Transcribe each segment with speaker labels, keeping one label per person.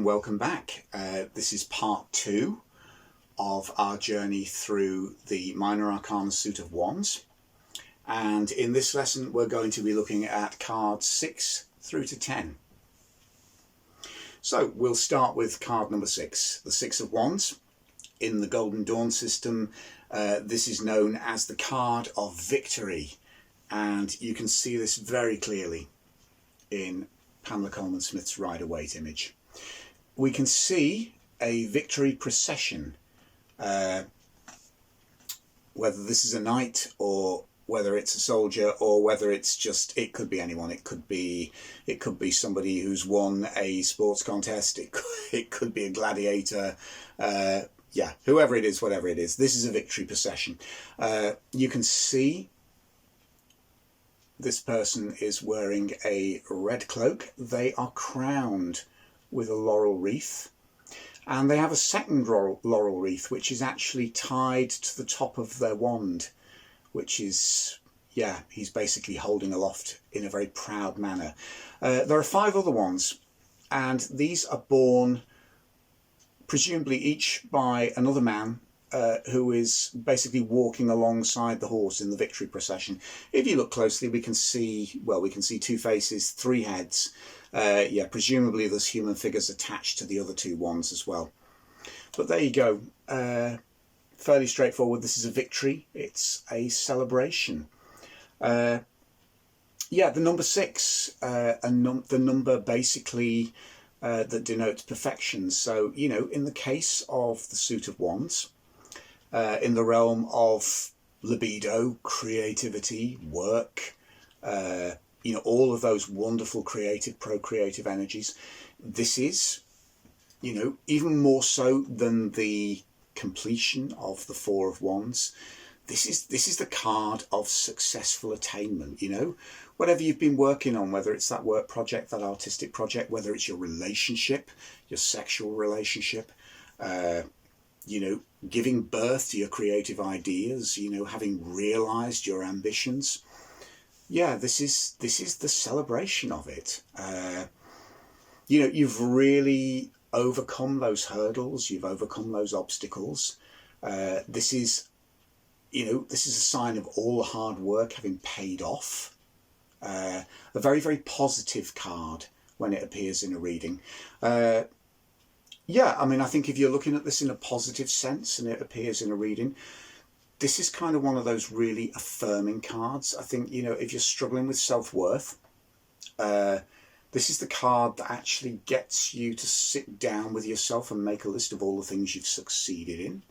Speaker 1: welcome back. This is part 2 of our journey through the Minor Arcana Suit of Wands, and in this lesson we're going to be looking at cards 6 through to 10. So we'll start with card number 6, the Six of Wands. In the Golden Dawn system, this is known as the card of victory, and you can see this very clearly in Pamela Colman Smith's Rider-Waite image. We can see a victory procession, whether this is a knight or whether it's a soldier or whether it's just, it could be anyone. It could be somebody who's won a sports contest. It could be a gladiator. Yeah, whoever it is, whatever it is. This is a victory procession. You can see this person is wearing a red cloak. They are crowned with a laurel wreath, and they have a second laurel wreath which is actually tied to the top of their wand, which is, yeah, he's basically holding aloft in a very proud manner. There are 5 other ones, and these are borne presumably each by another man who is basically walking alongside the horse in the victory procession. If you look closely, we can see 2 faces, 3 heads. Yeah, presumably there's human figures attached to the other 2 wands as well. But there you go. Fairly straightforward. This is a victory. It's a celebration. Yeah, the number 6, the number basically that denotes perfection. So, you know, in the case of the Suit of Wands, in the realm of libido, creativity, work, you know, all of those wonderful creative, procreative energies, this is, you know, even more so than the completion of the Four of Wands, this is the card of successful attainment. You know, whatever you've been working on, whether it's that work project, that artistic project, whether it's your relationship, your sexual relationship, you know, giving birth to your creative ideas, you know, having realized your ambitions. Yeah, this is the celebration of it. You know, you've really overcome those hurdles, you've overcome those obstacles. This is, you know, this is a sign of all the hard work having paid off. A very, very positive card when it appears in a reading. Yeah, I mean, I think if you're looking at this in a positive sense and it appears in a reading, this is kind of one of those really affirming cards. I think, you know, if you're struggling with self-worth, this is the card that actually gets you to sit down with yourself and make a list of all the things you've succeeded in.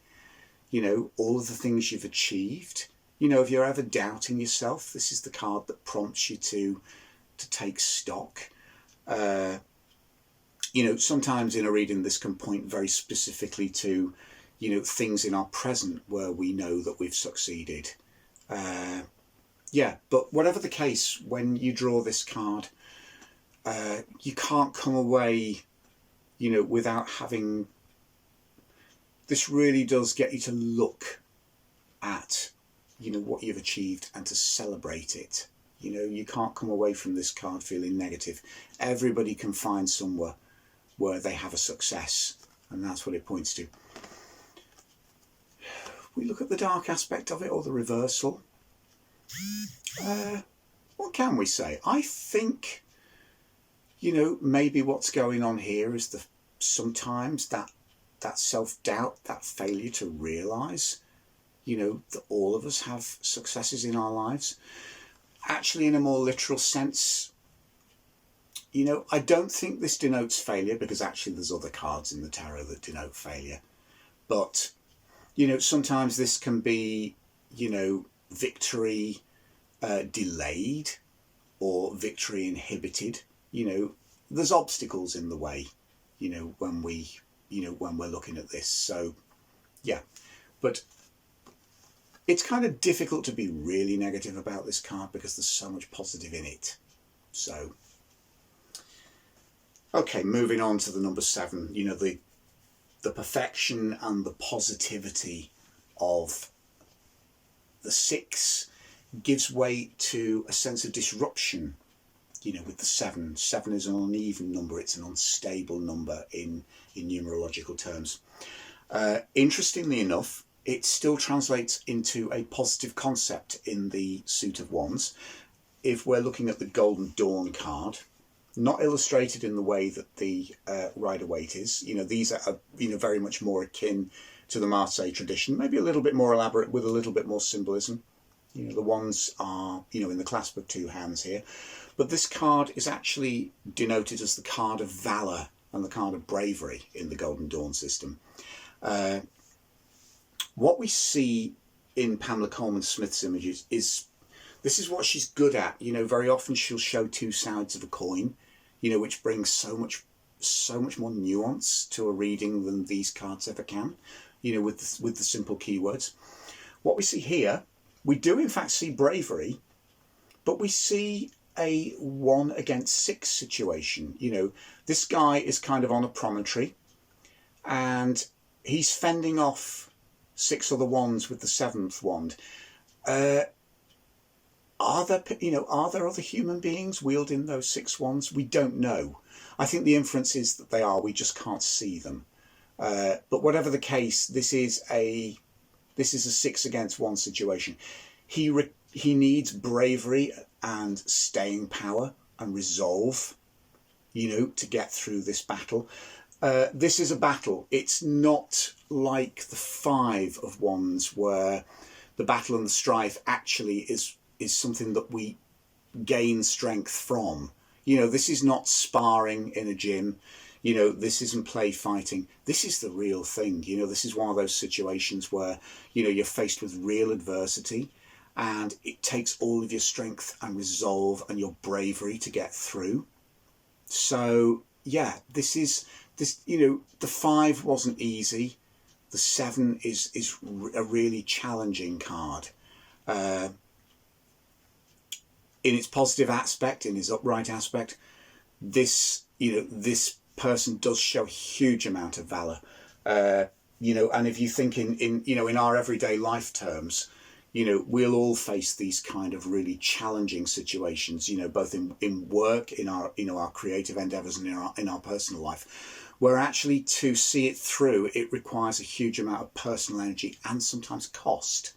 Speaker 1: You know, all of the things you've achieved. You know, if you're ever doubting yourself, this is the card that prompts you to take stock. You know, sometimes in a reading this can point very specifically to, you know, things in our present where we know that we've succeeded. Yeah, but whatever the case, when you draw this card, you can't come away, you know, without having... This really does get you to look at, you know, what you've achieved and to celebrate it. You know, you can't come away from this card feeling negative. Everybody can find somewhere where they have a success, and that's what it points to. We look at the dark aspect of it, or the reversal. What can we say? I think, you know, maybe what's going on here is sometimes that self-doubt, that failure to realise, you know, that all of us have successes in our lives. Actually, in a more literal sense, you know, I don't think this denotes failure, because actually there's other cards in the tarot that denote failure. But, you know, sometimes this can be, you know, victory delayed or victory inhibited. You know, there's obstacles in the way, you know, when we're looking at this. So, yeah. But it's kind of difficult to be really negative about this card because there's so much positive in it. So... Okay, moving on to the number 7, you know, the perfection and the positivity of the 6 gives way to a sense of disruption. with the 7. 7 is an uneven number. It's an unstable number in numerological terms. Interestingly enough, it still translates into a positive concept in the suit of wands. If we're looking at the Golden Dawn card, not illustrated in the way that the Rider-Waite is, these are, very much more akin to the Marseille tradition, maybe a little bit more elaborate with a little bit more symbolism. The wands are, in the clasp of 2 hands here. But this card is actually denoted as the card of valour and the card of bravery in the Golden Dawn system. What we see in Pamela Colman-Smith's images is, this is what she's good at. Very often she'll show 2 sides of a coin, which brings so much more nuance to a reading than these cards ever can, with the simple keywords. What we see here, we do in fact see bravery, but we see a 1 against 6 situation. This guy is kind of on a promontory and he's fending off 6 other wands with the 7th wand. Are there other human beings wielding those 6 wands? We don't know. I think the inference is that they are. We just can't see them. But whatever the case, this is a 6 against 1 situation. He needs bravery and staying power and resolve, to get through this battle. This is a battle. It's not like the 5 of wands, where the battle and the strife actually is something that we gain strength from. This is not sparring in a gym. This isn't play fighting. This is the real thing. This is one of those situations where, you're faced with real adversity and it takes all of your strength and resolve and your bravery to get through. So yeah, the 5 wasn't easy. The 7 is a really challenging card. In its positive aspect, in its upright aspect, this person does show a huge amount of valor. And if you think in our everyday life terms, we'll all face these kind of really challenging situations, both in work, in our creative endeavors and in our personal life, where actually to see it through, it requires a huge amount of personal energy and sometimes cost.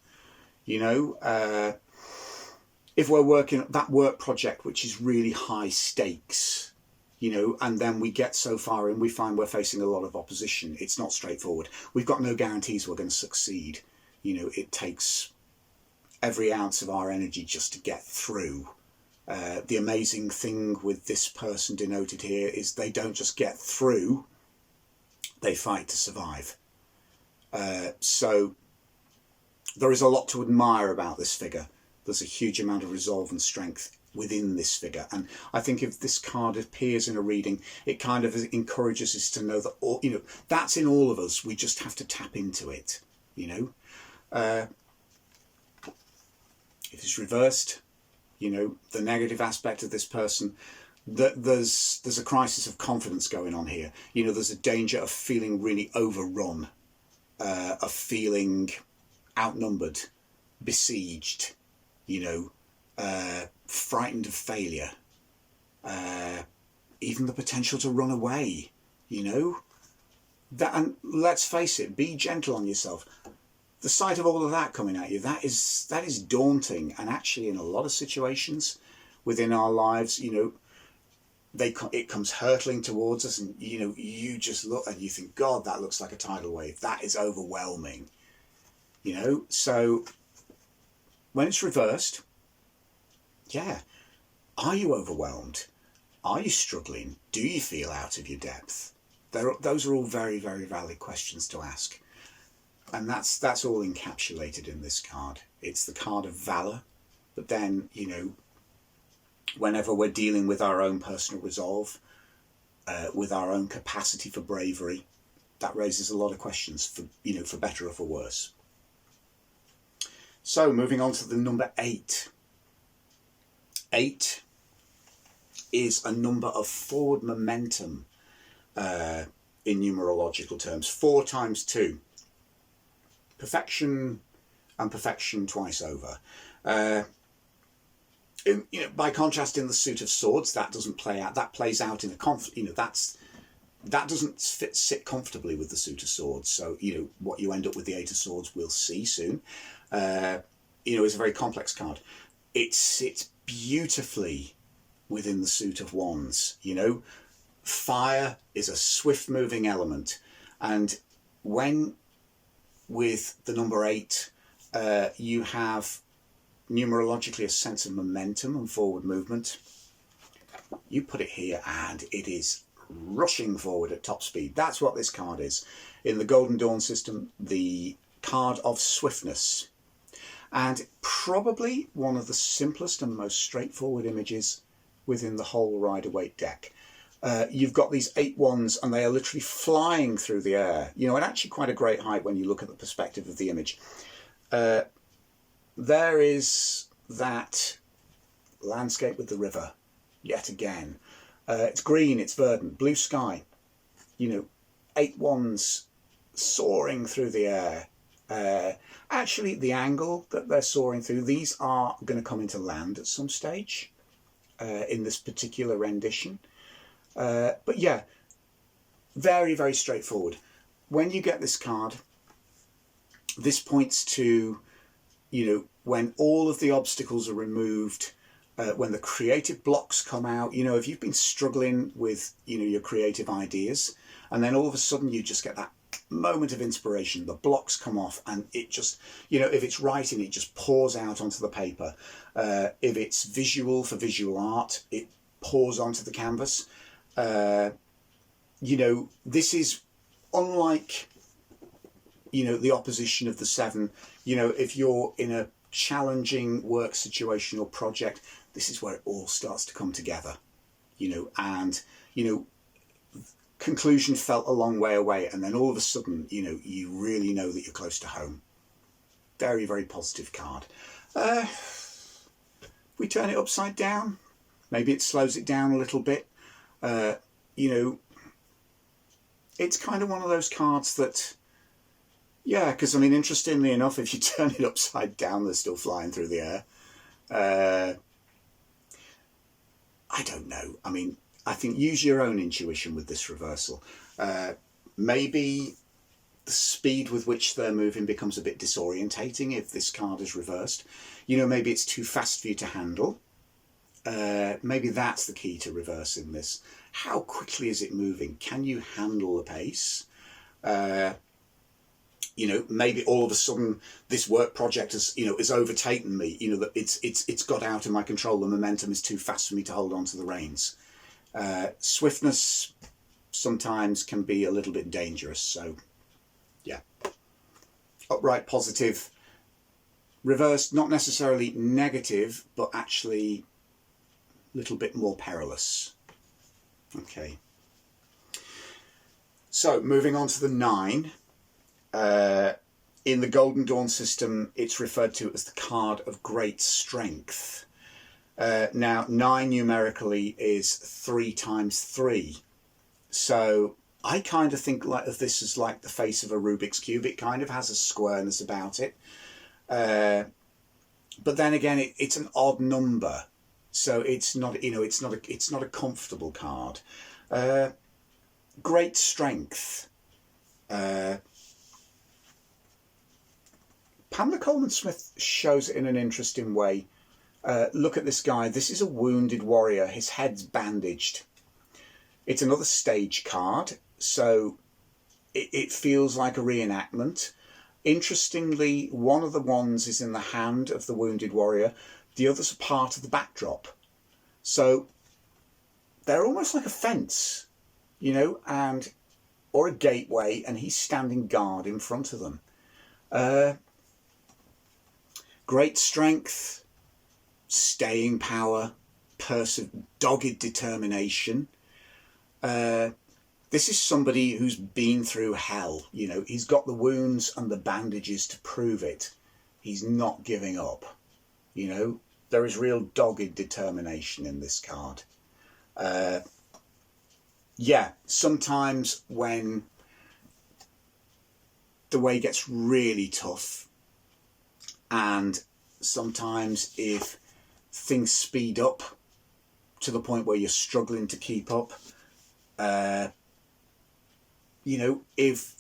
Speaker 1: If we're working at that work project, which is really high stakes, and then we get so far and we find we're facing a lot of opposition, it's not straightforward. We've got no guarantees we're going to succeed. It takes every ounce of our energy just to get through. The amazing thing with this person denoted here is they don't just get through, they fight to survive. So there is a lot to admire about this figure. There's a huge amount of resolve and strength within this figure. And I think if this card appears in a reading, it kind of encourages us to know that, that's in all of us. We just have to tap into it, If it's reversed, the negative aspect of this person, there's a crisis of confidence going on here. There's a danger of feeling really overrun, of feeling outnumbered, besieged, frightened of failure, even the potential to run away, that. And let's face it, be gentle on yourself. The sight of all of that coming at you, that is daunting. And actually, in a lot of situations within our lives, it comes hurtling towards us, and you just look and you think, God, that looks like a tidal wave. That is overwhelming. So when it's reversed, yeah, are you overwhelmed? Are you struggling? Do you feel out of your depth? Those are all very, very valid questions to ask. And that's all encapsulated in this card. It's the card of valor, but then, whenever we're dealing with our own personal resolve, with our own capacity for bravery, that raises a lot of questions for better or for worse. So moving on to the number 8. 8 is a number of forward momentum in numerological terms. 4 times 2. Perfection and perfection twice over. By contrast, in the suit of swords, that doesn't play out. That plays out in a conflict. That doesn't sit comfortably with the suit of swords. So what you end up with the Eight of Swords, we'll see soon. Is a very complex card. It sits beautifully within the suit of wands. Fire is a swift-moving element, and when with the number 8, you have numerologically a sense of momentum and forward movement. You put it here and it is rushing forward at top speed. That's what this card is. In the Golden Dawn system, the card of swiftness. And probably one of the simplest and most straightforward images within the whole Rider-Waite deck. You've got these 8 wands and they are literally flying through the air. And actually quite a great height when you look at the perspective of the image. There is that landscape with the river, yet again. It's green, it's verdant, blue sky. 8 wands soaring through the air. Actually, the angle that they're soaring through, these are going to come into land at some stage in this particular rendition. But yeah, very, very straightforward. When you get this card, this points to when all of the obstacles are removed, when the creative blocks come out, if you've been struggling with, your creative ideas, and then all of a sudden you just get that moment of inspiration, the blocks come off, and it just, if it's writing, it just pours out onto the paper. If it's visual for visual art, it pours onto the canvas. This is unlike, the opposition of the 7. If you're in a challenging work situation or project, this is where it all starts to come together, and conclusion felt a long way away, and then all of a sudden you really know that you're close to home. Very, very positive card. We turn it upside down, maybe it slows it down a little bit. It's kind of one of those cards that, yeah, because interestingly enough, if you turn it upside down, they're still flying through the air. I don't know. I think use your own intuition with this reversal. Maybe the speed with which they're moving becomes a bit disorientating if this card is reversed. Maybe it's too fast for you to handle. Maybe that's the key to reversing this. How quickly is it moving? Can you handle the pace? Maybe all of a sudden this work project has overtaken me. That it's got out of my control. The momentum is too fast for me to hold on to the reins. Swiftness sometimes can be a little bit dangerous. So, yeah. Upright positive. Reversed, not necessarily negative, but actually a little bit more perilous. Okay. So, moving on to the 9. In the Golden Dawn system, it's referred to as the card of great strength. Now, 9 numerically is 3 times 3. So I kind of think of this as like the face of a Rubik's Cube. It kind of has a squareness about it. But then again, it's an odd number. So it's not, it's not a comfortable card. Great strength. Pamela Coleman Smith shows it in an interesting way. Look at this guy. This is a wounded warrior. His head's bandaged. It's another stage card, so it feels like a reenactment. Interestingly, one of the wands is in the hand of the wounded warrior. The others are part of the backdrop. So they're almost like a fence, or a gateway, and he's standing guard in front of them. Great strength, staying power, dogged determination. This is somebody who's been through hell. He's got the wounds and the bandages to prove it. He's not giving up. There is real dogged determination in this card. Yeah, sometimes when the way gets really tough, and sometimes if things speed up to the point where you're struggling to keep up. If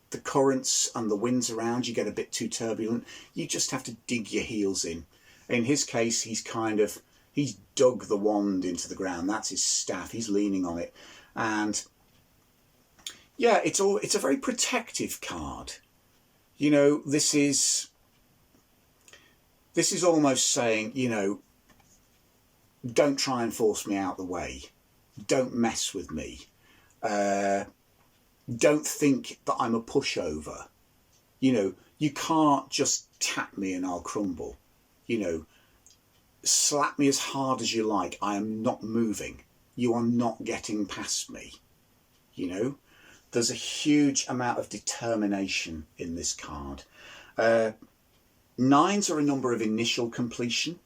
Speaker 1: the currents and the winds around you get a bit too turbulent, you just have to dig your heels in. In his case, he's dug the wand into the ground. That's his staff. He's leaning on it. And yeah, it's a very protective card. This is almost saying, don't try and force me out the way. Don't mess with me. Don't think that I'm a pushover. You can't just tap me and I'll crumble. Slap me as hard as you like. I am not moving. You are not getting past me. There's a huge amount of determination in this card. 9s are a number of initial completion.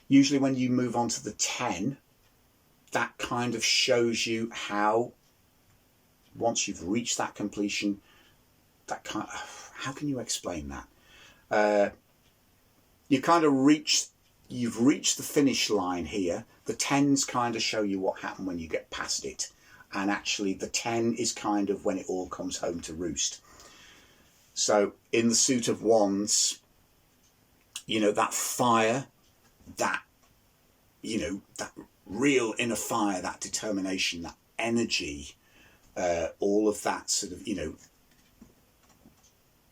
Speaker 1: Usually when you move on to the 10, that kind of shows you how, once you've reached that completion, how can you explain that? You've reached the finish line here. The 10s kind of show you what happened when you get past it. And actually the 10 is kind of when it all comes home to roost. So in the suit of wands, that fire, that real inner fire, that determination, that energy, all of that sort of,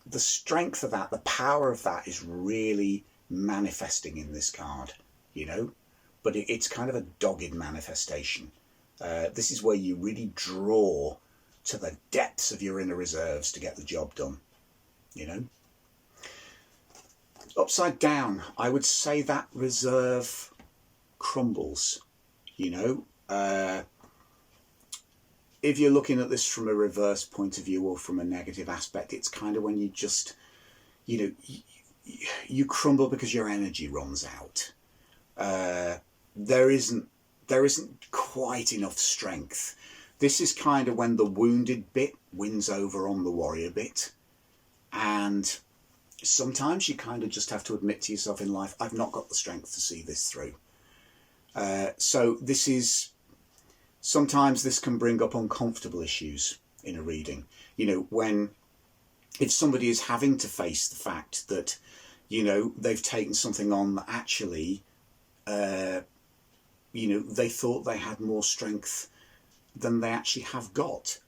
Speaker 1: the strength of that, the power of that is really manifesting in this card, but it's kind of a dogged manifestation. This is where you really draw to the depths of your inner reserves to get the job done, Upside down, I would say that reserve crumbles, If you're looking at this from a reverse point of view or from a negative aspect, it's kind of when you just, you crumble because your energy runs out. There isn't quite enough strength. This is kind of when the wounded bit wins over on the warrior bit. And sometimes you kind of just have to admit to yourself in life, I've not got the strength to see this through. So sometimes this can bring up uncomfortable issues in a reading. If somebody is having to face the fact that, they've taken something on that actually, they thought they had more strength than they actually have got.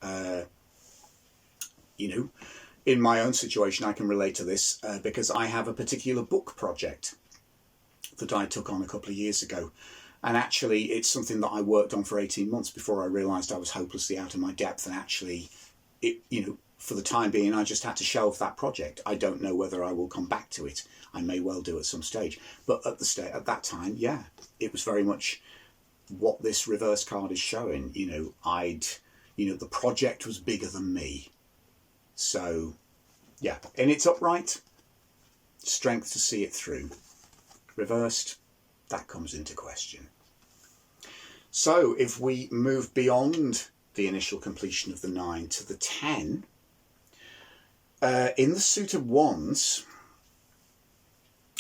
Speaker 1: In my own situation, I can relate to this because I have a particular book project that I took on a couple of years ago. And actually, it's something that I worked on for 18 months before I realised I was hopelessly out of my depth. And actually, for the time being, I just had to shelve that project. I don't know whether I will come back to it. I may well do at some stage. But at that time, yeah, it was very much what this reverse card is showing. The project was bigger than me. So, yeah, in its upright, strength to see it through. Reversed, that comes into question. So if we move beyond the initial completion of the 9 to the 10, in the suit of wands,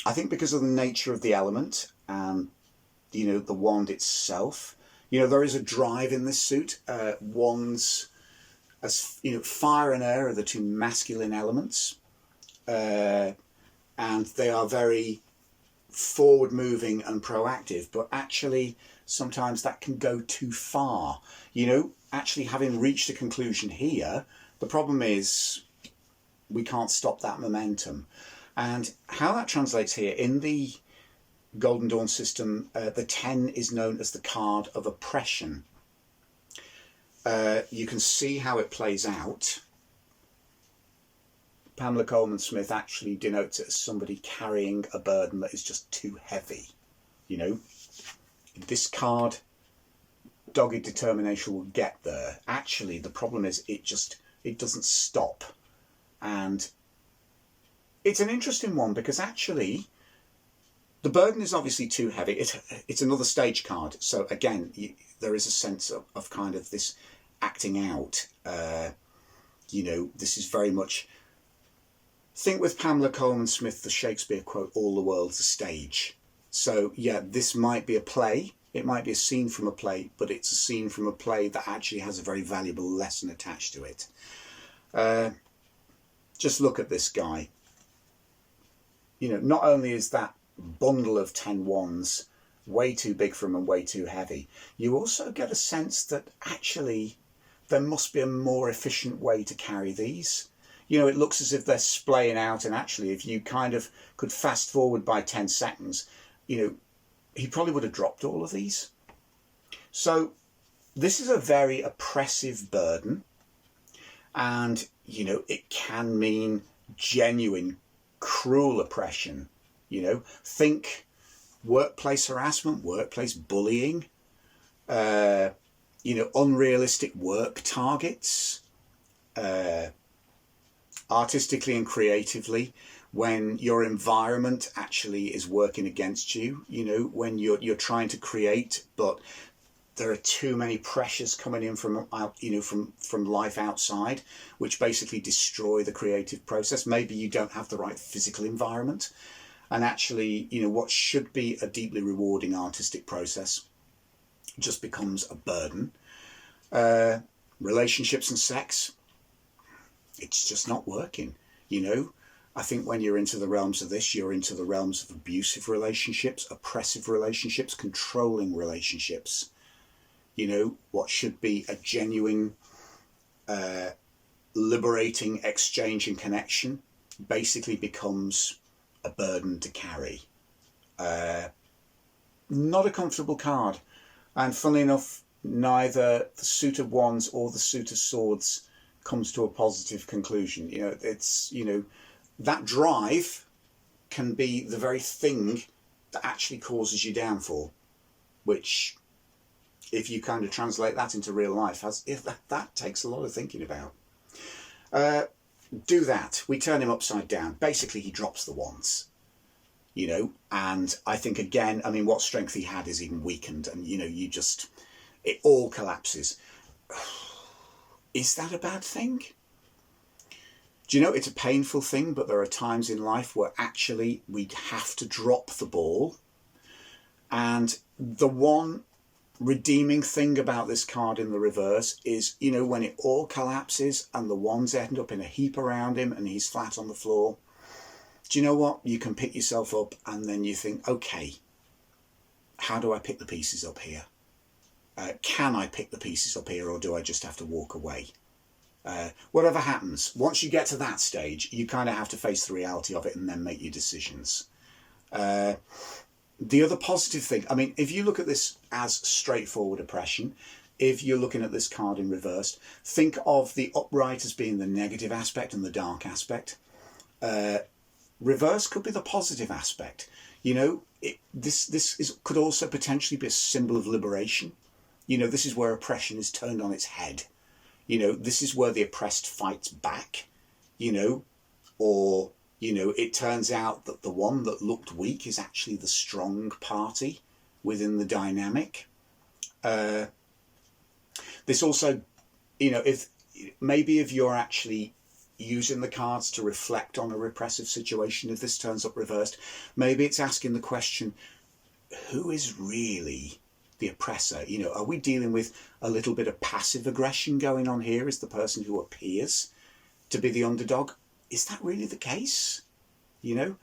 Speaker 1: I think because of the nature of the element and, the wand itself, there is a drive in this suit. Wands, as fire and air are the two masculine elements, and they are very forward moving and proactive, but actually sometimes that can go too far. Actually having reached a conclusion here, the problem is we can't stop that momentum. And how that translates here in the Golden Dawn system, the 10 is known as the card of oppression. You can see how it plays out. Pamela Coleman Smith actually denotes it as somebody carrying a burden that is just too heavy. This card, dogged determination will get there. Actually, the problem is it doesn't stop. And it's an interesting one because actually the burden is obviously too heavy. It's another stage card. So again, there is a sense of kind of this acting out. This is very much, think with Pamela Coleman Smith, the Shakespeare quote, all the world's a stage. So yeah, this might be a play. It might be a scene from a play, but it's a scene from a play that actually has a very valuable lesson attached to it. Just look at this guy. You know, not only is that bundle of 10 wands way too big for him and way too heavy, you also get a sense that actually there must be a more efficient way to carry these. You know, it looks as if they're splaying out, and actually if you kind of could fast forward by 10 seconds, you know, he probably would have dropped all of these. So this is a very oppressive burden, and, you know, it can mean genuine, cruel oppression. You know, think workplace harassment, workplace bullying, you know, unrealistic work targets, artistically and creatively, when your environment actually is working against you, you know, when you're trying to create, but there are too many pressures coming in from you know, from life outside, which basically destroy the creative process. Maybe you don't have the right physical environment, and actually, you know, what should be a deeply rewarding artistic process just becomes a burden. Relationships and sex, it's just not working. You know, I think when you're into the realms of this, you're into the realms of abusive relationships, oppressive relationships, controlling relationships. You know, what should be a genuine, liberating exchange and connection basically becomes a burden to carry. Not a comfortable card. And funnily enough, neither the suit of wands or the suit of swords comes to a positive conclusion. You know, it's, you know, that drive can be the very thing that actually causes you downfall, which, if you kind of translate that into real life, that takes a lot of thinking about. Do that. We turn him upside down. Basically, he drops the wands, you know, and I think, again, I mean, what strength he had is even weakened, and, you know, it all collapses. Is that a bad thing? Do you know, it's a painful thing, but there are times in life where actually we have to drop the ball. And the one redeeming thing about this card in the reverse is, you know, when it all collapses and the wands end up in a heap around him and he's flat on the floor, do you know what? You can pick yourself up, and then you think, okay, how do I pick the pieces up here? Can I pick the pieces up here, or do I just have to walk away? Whatever happens, once you get to that stage, you kind of have to face the reality of it and then make your decisions. The other positive thing, I mean, if you look at this as straightforward oppression, if you're looking at this card in reverse, think of the upright as being the negative aspect and the dark aspect. Reverse could be the positive aspect. You know, this could also potentially be a symbol of liberation. You know, this is where oppression is turned on its head. You know, this is where the oppressed fights back, you know, or, you know, it turns out that the one that looked weak is actually the strong party within the dynamic. This also, you know, if you're actually using the cards to reflect on a repressive situation, if this turns up reversed, maybe it's asking the question, who is really the oppressor? You know, are we dealing with a little bit of passive aggression going on here as the person who appears to be the underdog? Is that really the case? You know,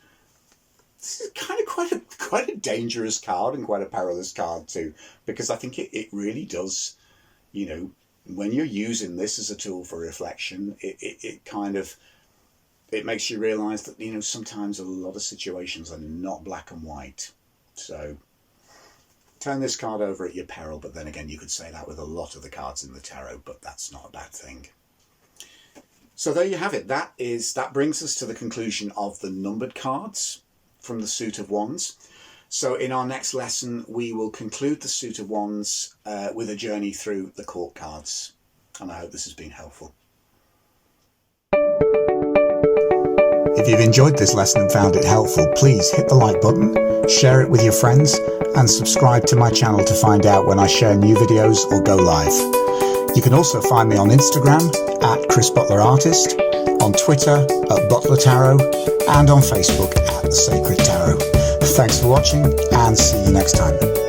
Speaker 1: this is kind of quite a dangerous card and quite a perilous card too, because I think it really does, you know, when you're using this as a tool for reflection, it makes you realize that, you know, sometimes a lot of situations are not black and white. So turn this card over at your peril, but then again, you could say that with a lot of the cards in the tarot, but that's not a bad thing. So there you have it. That brings us to the conclusion of the numbered cards from the suit of wands. So in our next lesson, we will conclude the suit of wands with a journey through the court cards. And I hope this has been helpful. If you've enjoyed this lesson and found it helpful, please hit the like button, share it with your friends, and subscribe to my channel to find out when I share new videos or go live. You can also find me on Instagram at Chris Butler Artist, on Twitter at Butler Tarot, and on Facebook at The Sacred Tarot. Thanks for watching and see you next time.